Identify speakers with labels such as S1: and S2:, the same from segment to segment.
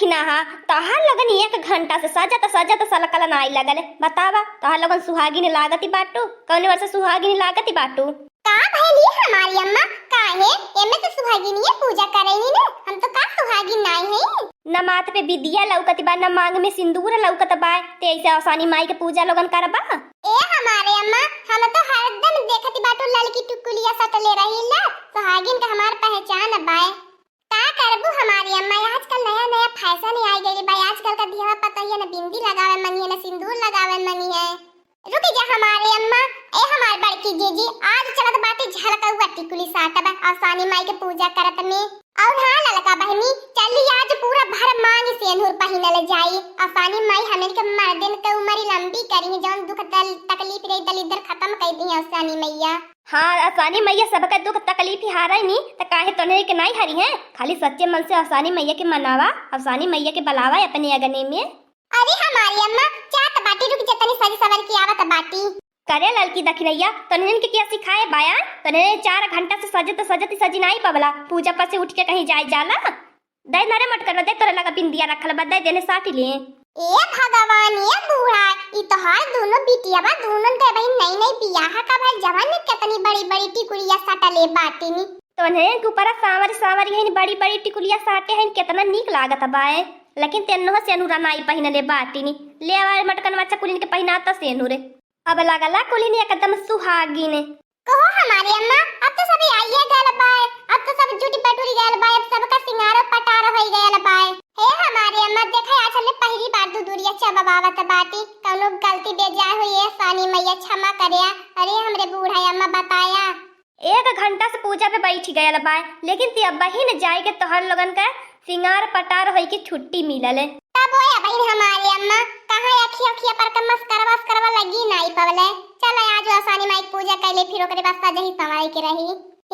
S1: सखी ना हा तहार लगन 1 घंटा से सजत सलकल नाई लगल बतावा तहार लगन सुहागिनी लागती बाटू कौन वर्ष सुहागिनी लागती बाटू
S2: का भैली हमारी अम्मा काहे एमे तो सुहागिनी पूजा करेनी ने हम तो का सुहागिन नहीं है
S1: न माथ पे विदिया लौकती बा न मांग में सिंदूर लौकत बा ते ऐसे आसानी माई के पूजा लोगन करबा
S2: ए हमारे अम्मा हम तो हरदम देखती बाटू लड़की टुकुलिया सटले रहीला सुहागिन का हमार पहचान बाय का करबू हमारी अम्मा आजकल नया नया फैशन आई गई बा आजकल का दिया पता ही न बिंदी लगावे मनी है न सिंदूर लगावे मनी है रुकी जा हमारे अम्मा ए हमार बड़की जीजी आज चलत बाटे झलका हुआ टिकुली साटब आसानी माई के पूजा करत में और हां ललका बहनी चली आज पूरा भर मांग सेनुर पहिनल जाई आसानी माई हमें के मर्दन के उम्र लंबी करी जौन दुख तकलीफ रे दलिदर खत्म कर दी आसानी मैया
S1: हाँ आसानी मैया सबका दुख तकलीफ हारा नहीं त काहे तोने के नहीं हरी है खाली सच्चे मन से आसानी मैया के मनावा आसानी मैया के बुलावा अपने अगने में
S2: अरे हमारी अम्मा चात बाटी रुक जतनी सजी सवर की आवत बाटी
S1: करे लड़की दखिनैया तनहन के क्या सिखाए बाया तने 4 घंटा से सजत सजी नहीं पवला पूजा पर से उठ के कहीं जाए जाला दे नरे मत कर दे तोरे लगा बिंदिया रखल बा दे देने साटी ले
S2: ए भगवान ये बूढ़ा ई तो हाल दोनों बिटिया बा दोनों के भाई नई नई बियाह का भाई जवान ने कितनी बड़ी बड़ी टिकुलिया सटले बाटी नी
S1: तोने के ऊपर सावरी है बड़ी बड़ी टिकुलिया साटे हैं कितना नीक लागत बाए लेकिन तेनो सेनुरा नाई पहिनले बाटी नी ले आवे मटकन बच्चा कुलिन के पहिनाता सेनुरे अब लागला कुलिन एकदम सुहागिन
S2: कहो हमारी अम्मा अब तो सभी आइए गल बाय अब तो सब झूठी पटूरी गल बाय अब सबका सिंगारो पटारो होई गल बाय हे हमारी अम्मा देखा आज हमने पहली बार दूरिया चबावत बाटी कौनो गलती बेजाय हुई है सानी मैया क्षमा करया अरे हमरे बूढ़ा अम्मा बताया
S1: 1 घंटा से पूजा पे बैठ गया बाय लेकिन ती अब ही न जाए के तोहर लोगन का सिंगार पटार होई की छुट्टी मिलल
S2: तब ओए भाई हमारी अम्मा कहां अखिया पर का मस्करवा लगी नहीं पवले चल आज आसानी माई पूजा कैले फिर ओकरे बाद सजही सवाई के रही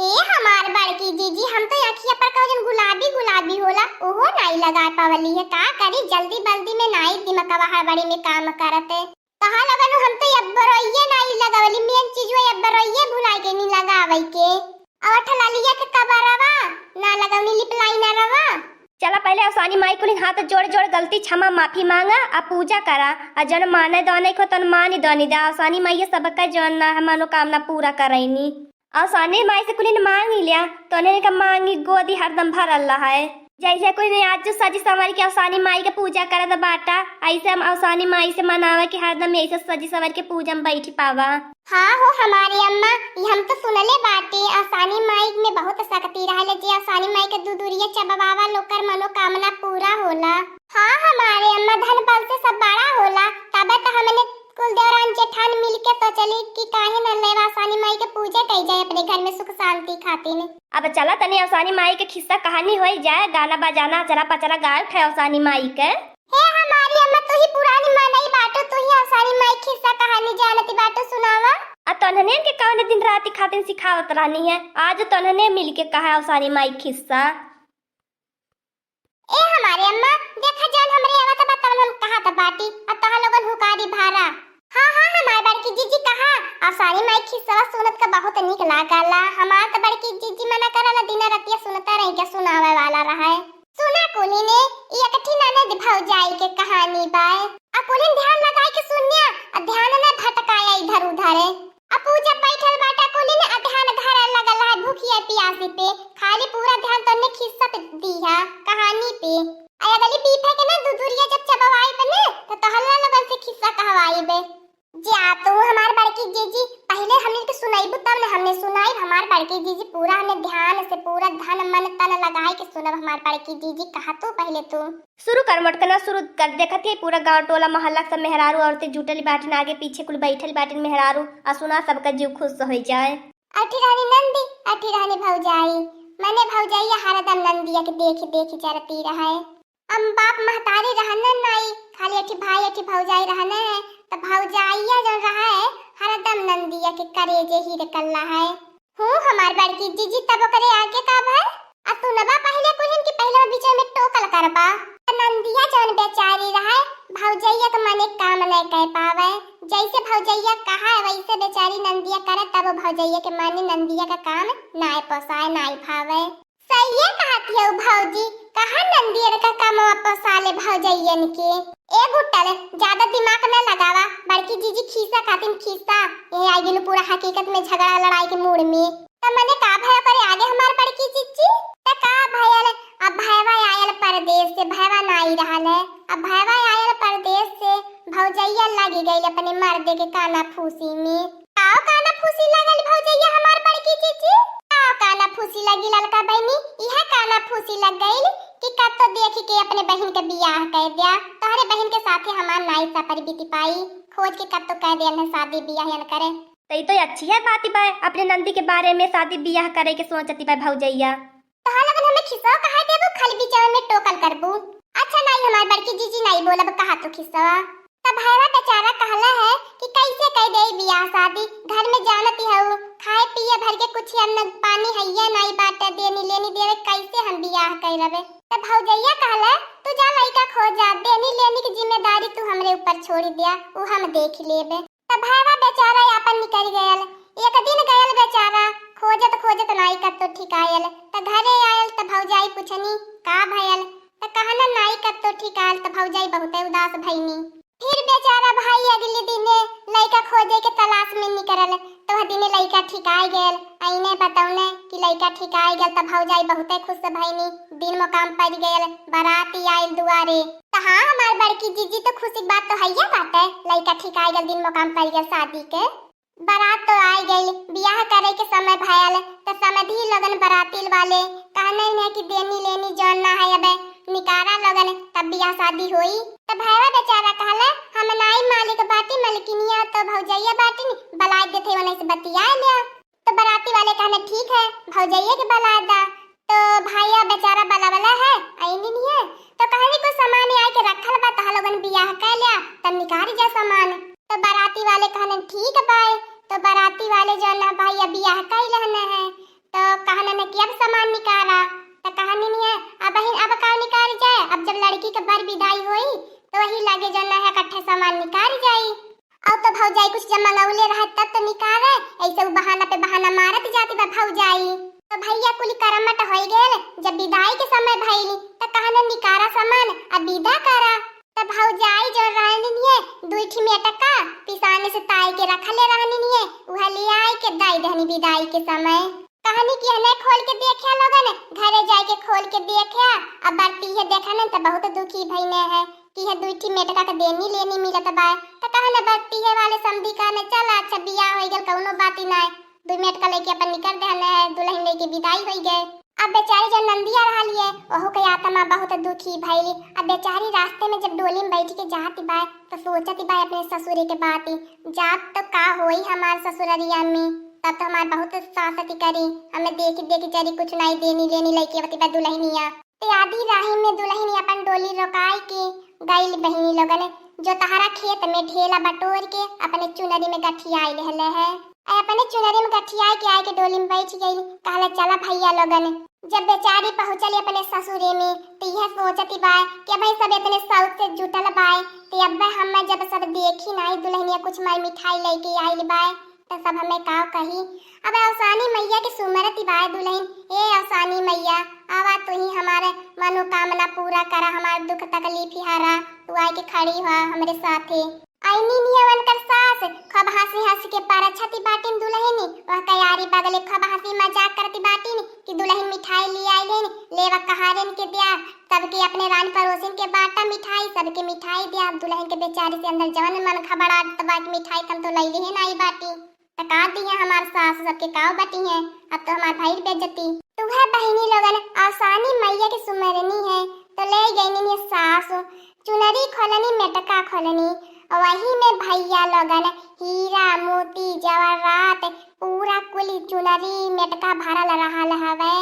S2: ए हमार बड़की जीजी हम तो अखिया पर का जन गुलाबी होला ओहो नहीं लगा पावली है का करी जल्दी में नहीं दिमकवा हड़बड़ी में काम करते कहां लगन हम तो अब्बरोइए नहीं लगावली मेन चीज वो अब्बरोइए भुलाई के नहीं लगावई के और ठलालिया के कबरवा ना लगवनी लिपलाई ना रवा
S1: चला पहले आसानी माई को हाथ जोड़ गलती क्षमा माफी मांगा आ पूजा करा आ जन माने दोने को तन मानी दोनी दा आसानी माई सबका जन ना मनोकामना पूरा करैनी आसानी माई से कुलिन मांग लिया तोने का मांगी गोदी हरदम भरल रहा है जैसे कोई ने आज सजी सवारी के आसानी माई के पूजा करत बाटा ऐसे हम आसानी माई से मनावा कि हरदम ऐसे सजी सवारी के पूजा में बैठी पावा
S2: हाँ हो हमारी अम्मा ये हम तो सुनले बाटे आसानी माई में बहुत शक्ति रहले जे आसानी माई के दूरिया चबावा लोकर मनोकामना पूरा होला हाँ हमारे अम्मा धन बल से सब बड़ा होला तबे तो हमने कुल देवरान जेठान मिलके तो चली कि काहे न लेवा आसानी माई के पूजा कई जाए अपने घर में सुख शांति खातिर
S1: अब चला तनी आसानी माई के खिस्सा कहानी होई जाए गाना बजाना चला पचरा गाय थे आसानी माई के
S2: हे हमारी अम्मा तू ही पुरानी मां नहीं बाटो तू ही आसानी माई खिस्सा कहानी जानती बाटो सुनावा
S1: आ तन्हने के कौन दिन रात खातिर सिखावत रहनी है आज तन्हने मिल के कहा आसानी माई खिस्सा
S2: ए हमारे अम्मा देखा जान हमरे आवत बतावन हम कहा त बाटी आ तहा लोगन हुकारी भारा हां हमार बड़की जीजी कहा आसानी माई खिस्सा सुनत का बहुत नीक लागला हमार त बड़की जीजी मना करला दिन रातिया सुनता रही के सुनावे वाला रहा है सुना कोनी ने ये इकट्ठी ननद भौजाई के कहानी बाय आ कोनी ध्यान लगाई के सुनिया आ ध्यान न भटकाया इधर उधर आ पूजा बैठल बाटा कोनी ने ध्यान घर लगल है भूखिया प्यासी पे खाली पूरा ध्यान तन्ने खिस्सा पे दिया कहानी पे आया गली पीपे के ना दूरिया जब चबवाई बने तो तहल्ला लगन से खिस्सा कहवाई बे जा तो हमार बड़की जीजी पहले हमने के सुनाई तब ने हमने सुनाई हमार बड़की जीजी पूरा हमने ध्यान से पूरा धन मन तन लगाए के सुनब हमार बड़की जीजी कहा तो पहले तू
S1: शुरू कर मटकना शुरू कर देखत है पूरा गांव टोला मोहल्ला सब मेहरारू औरतें जुटल बाटन आगे पीछे कुल बैठल बाटन मेहरारू आ सुना सबका जीव खुश हो जाए
S2: अठी रानी नंदी अठी रानी भौजाई मैंने भौजाई हरदम नंदिया के देख चरती रहा है हम बाप महतारी रहने नहीं खाली अठी भाई अठी भौजाई रहने है तो भौजाइया जो रहा है हरदम नंदिया के करेजे ही निकलना है हूँ हमार बड़की जीजी तब करे आगे कब है आ सुनबा पहले कुछ की पहले बीच में टोकल करबा नंदिया जौन बेचारी रहा भौजैया के मने काम नहीं कह पावे जैसे भौजैया कहा है वैसे बेचारी नंदिया करे तब भौजैया के मने नंदिया का काम नाय पोसाए नाय भावे सही है कहती है भौजी कहा नंदियर का काम वापस साले भौजैयन के ए गुट्टल ज्यादा दिमाग न लगावा। बड़की जीजी खीसा खातिन खीसा ये आई गेल पूरा हकीकत में झगड़ा लड़ाई के मूड में। त मने का भय करे आगे हमार बड़की जीजी त का भयल। अब भयवा आयल परदेश से भयवा ना आई रहल है। अब भयवा आयल परदेश से भौजैया लगी गई अपने मर्दे के काना फूसी में। काओ काना फूसी लगल भौजैया हमार बड़की जीजी। काओ काना फूसी लगी ललका बहनी यह काना फूसी लग गई कि कब तो देखी के अपने बहन के बियाह कर दिया। तोहरे बहन के साथे हमार नाई सफर बीती पाई खोज के कब तो कह दिया शादी बियाह न करे।
S1: तई तो अच्छी है बात बाय अपने नंदी के बारे में शादी बियाह करे के सोचती बाय भौजैया।
S2: तोहा लगन हमें खिस्सा कहा देबू खाली बिचार में टोकल करबू। अच्छा नहीं हमार बड़की जीजी नहीं बोलब कहा तो खिस्सा। तब भैरा बेचारा कहला है कि कैसे कह दे बियाह शादी घर में जानती है खाए पिए भर के कुछ अन्न पानी हैया नहीं बाटे देनी लेनी देवे कैसे हम बियाह करबे। तब भौजैया कहला तू जा लइका खोज जा देनी लेनी की जिम्मेदारी तू हमरे ऊपर छोड़ दिया वो हम देख लेबे। तब भैरा बेचारा अपन निकल गयल। एक दिन गयल बेचारा खोजत नाई का तो ठीक आयल। त घरे आयल त भौजाई पूछनी का भयल त कहना नाई का तो ठीक आयल। त भौजाई बहुत उदास भईनी। फिर बेचारा भाई अगले दिन लइका खोजे के तलाश में निकलल तो दिन लइका ठीक आ गेल। आईने बताउने कि लइका ठीक आ गेल त भौजाई बहुत खुश भईनी। दिन मुकाम पड़ गेल बाराती आइल दुआरे। त हां हमार बड़की जीजी तो खुशी बात तो हैया बात है लइका ठीक आ गेल दिन मुकाम पड़ गेल शादी के। बारात तो आ गई बियाह करे के समय भयल त समधी लगन बरातील वाले कहने ने कि देनी लेनी जौन ना है अबे निकारा लगन तब बियाह शादी होई। त भैया बेचारा कहला हम नाई मालिक बाटी मलकिनिया तो भौजैया बाटी बलाय देथे वने से बतिया ले। तो बराती वाले कहने ठीक है भौजैया के बलाय दा। तो भैया बेचारा बलावला है आईनी नहीं है तो कहनी को सामान आए के रखल बा त लोगन बियाह कर लिया तब निकारी जा सामान। तो बराती वाले कहने ठीक बाय। तो बराती वाले जो ना भैया बियाह कर लेने है तो कहने ने कि अब सामान निकारा। तो कहानी नहीं है अब का निकाल जाए। अब जब लड़की के बर विदाई होई तो वही लागे जो ना है इकट्ठे सामान निकाल जाई। अब तो भौजाई कुछ जब मंगौले रहा तब तो निकाले ऐसे वो बहाना पे बहाना मारत जाती बा भौजाई। तो भैया कुली करमट होई गेल जब विदाई के समय भइली तो कहने निकारा सामान अब विदा करा। तो भौजाई जो रहनी नहीं दुईठी में टका पिसाने से ताई के रखले रहनी नहीं वह ले आए के दाई दहनी विदाई के समय। कहानी की हने खोल के देखया लोगन घरे जाके खोल के देखया। अब बरती है देखा न तो बहुत दुखी भईने है कि है दुईठी में टका के देनी लेनी मिलत बा। तो कहने बरती है वाले समधी कहने चल अच्छा बियाह होई गेल कउनो बात ही नाय 2 मिनट का लेके अपन निकल देने है दुल्हन लेके विदाई होई गए। अब बेचारी जो नंदिया रहली है ओहो के आत्मा बहुत दुखी भइली। अब बेचारी रास्ते में जब डोली में बैठ के जाती बा तो सोचती बा अपने ससुरे के बात जात तो का होई हमार ससुररिया में तब तो हमार बहुत सासती करी हमें देखी चरी कुछ नहीं देनी लेनी लइके बती बा दुल्हनिया। ते आधी राही में दुल्हन अपन डोली रोकाई के गइल बहिनी लोगन जो तहरा खेत में ढेला बटोर के अपने चुनरी में गठियाई लेले है। अपने चुनरी में गठियाई के आए के डोली में बैठ गई कहले चला भैया लोगन। जब बेचारी पहुंचली अपने ससुरे में तो यह सोचती बा कि भाई सब इतने शौक से जुटल बाय तो अब हम जब सब देखी नहीं दुल्हनिया कुछ माई मिठाई लेके आइल बाय तो सब हमें का कही। अब अवसानी मैया के सुमरती बाय दुल्हन ए अवसानी मैया आवा तू ही हमारे मनोकामना पूरा करा हमार दुख तकलीफ हरा तू आके खड़ी हुआ हमरे साथे। आईनी नियवन कर सास खब हंसी के पारा छती बाटिन दुल्हनी वह तैयारी बगले खब हंसी मजाक करती बाटिन कि दुल्हन मिठाई ले आई लेन लेवा कहारेन के दिया सबके अपने रान पड़ोसिन के बाटा मिठाई सबके मिठाई दिया। दुल्हन के बेचारी से अंदर जवन मन खबड़ा तबा की मिठाई कम तो लई ही नहीं बाटी तका दी है हमार सास सबके काव बाटी है अब तो हमार भाई बेइज्जती। तू है बहिनी लोगन आसानी मैया के सुमरनी है तो ले गईनी ने सास चुनरी खोलनी मेटका खोलनी वही में भैया लोगन हीरा मोती जवाहरात पूरा कुल चुनरी मेटका भरल रहल हवे।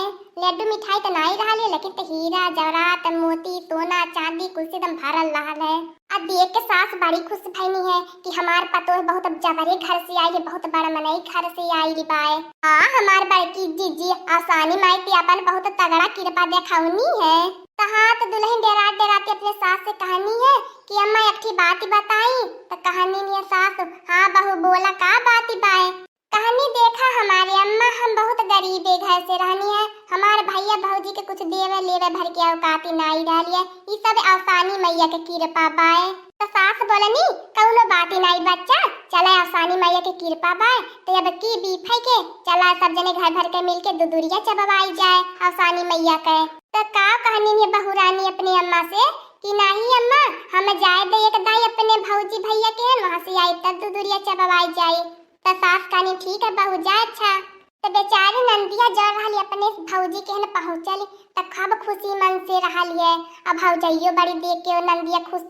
S2: लड्डू मिठाई तो नहीं रहल लेकिन तो हीरा जवाहरात मोती सोना चांदी कुल से एकदम भरल रहल है। अब देख के सास बड़ी खुश भईनी है कि हमार पतोह बहुत जबरे घर से आई है बहुत बड़ा मनई घर से आई बाय। हाँ हमार बड़की जीजी आसानी माई पे अपन बहुत तगड़ा कृपा दिखाउनी है। कहा तो दुल्हन डेराते अपने सास से कहानी है कि अम्मा एकठी बात बताई तो कहानी नहीं सास हाँ बहू बोला का बात बाय। कहानी देखा हमारे अम्मा हम बहुत गरीब घर से रहनी है हमारे भैया भैया भौजी के कुछ देवे लेवे भर के औकाती नाई डालिए। ई सब आसानी मैया के कृपा बाए। तो सास बोलनी कौनो बाती नाई बच्चा, चला आसानी मैया के कृपा बाए। तो अब की बीफे के चला सब जने घर भर के मिलके दुदुरिया चबवाई जाए आसानी मैया के। तो का कहनी है बहुरानी अपने अम्मा से कि नहीं अम्मा हम जाए दे एक दाई अपने भौजी भैया के वहां से आई तब दुदुरिया चबवाई जाए। तो सास कहनी ठीक है बहू जा। अच्छा तो बेचारी नंदिया जा रही अपने भौजी के न पहुंचल त खब खुशी मन से रहलिए। अब भौजाइयो बड़ी देख के नंदिया खुश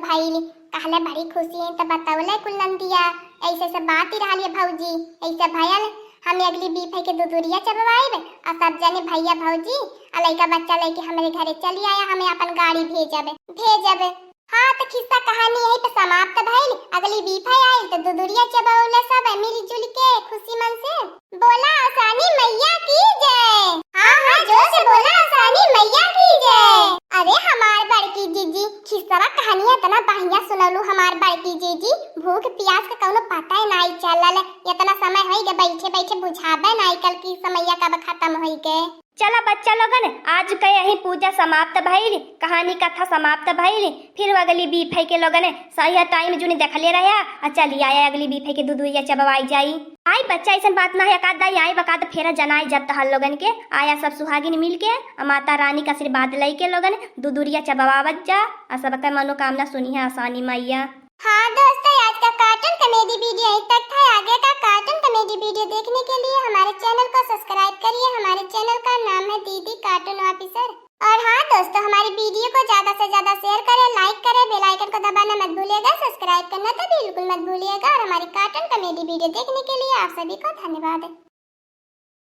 S2: भइली, कहले बड़ी खुशी है। तो बतावले कुल नंदिया ऐसे से बात ही रहलिए भौजी ऐसे भयल हमें अगली बीफे के दुदुरिया चबवाइब और सब जने भैया भौजी आ लइका बच्चा लेके हमारे घरे चली आया, हमें अपन गाड़ी भेजबे। हाँ तो किस्सा कहानी यही पे समाप्त भइल। अगली बीफे आई तो दुदुरिया चबौले सब मिली जुल के खुशी मन से बोला आसानी मैया की जय। हाँ जोर से बोला आसानी मैया की जय। अरे हमार बड़की जीजी खिस्सा कहानियां इतना बढ़िया सुनलू हमार बड़की जीजी, भूख प्यास का कौनो पता ही नहीं चलल। इतना समय होई गए बैठे बुझाबे नहीं कल की समैया कब खत्म होई गए।
S1: चला बच्चा लोगन आज के यही पूजा समाप्त भइल, कहानी कथा समाप्त भइल। फिर अगली बीफे के लोगन सही टाइम जुनी देखले रहे आ चली आया अगली बीफे के दुदुरिया चबवाई जाई। आई बच्चा ऐसा बात ना है एकाद दाई आई बकाद फेरा जनाई जब तहल लोगन के आया सब सुहागिन मिल के माता रानी का आशीर्वाद लई के लोगन दुदुरिया चबवावत जा और सबका मनोकामना सुनी है आसानी मैया।
S2: हाँ दोस्तों आज का कार्टून कॉमेडी वीडियो यहीं तक था। आगे का कार्टून कॉमेडी वीडियो देखने के लिए हमारे चैनल को सब्सक्राइब करिए। हमारे चैनल का नाम है दीदी कार्टून ऑफिसर। और हाँ दोस्तों हमारी वीडियो को ज्यादा से ज्यादा शेयर करें, लाइक करें, बेल आइकन को दबाना मत भूलिएगा, सब्सक्राइब करना तो बिल्कुल मत भूलिएगा। और हमारी कार्टून कॉमेडी वीडियो देखने के लिए आप सभी को धन्यवाद।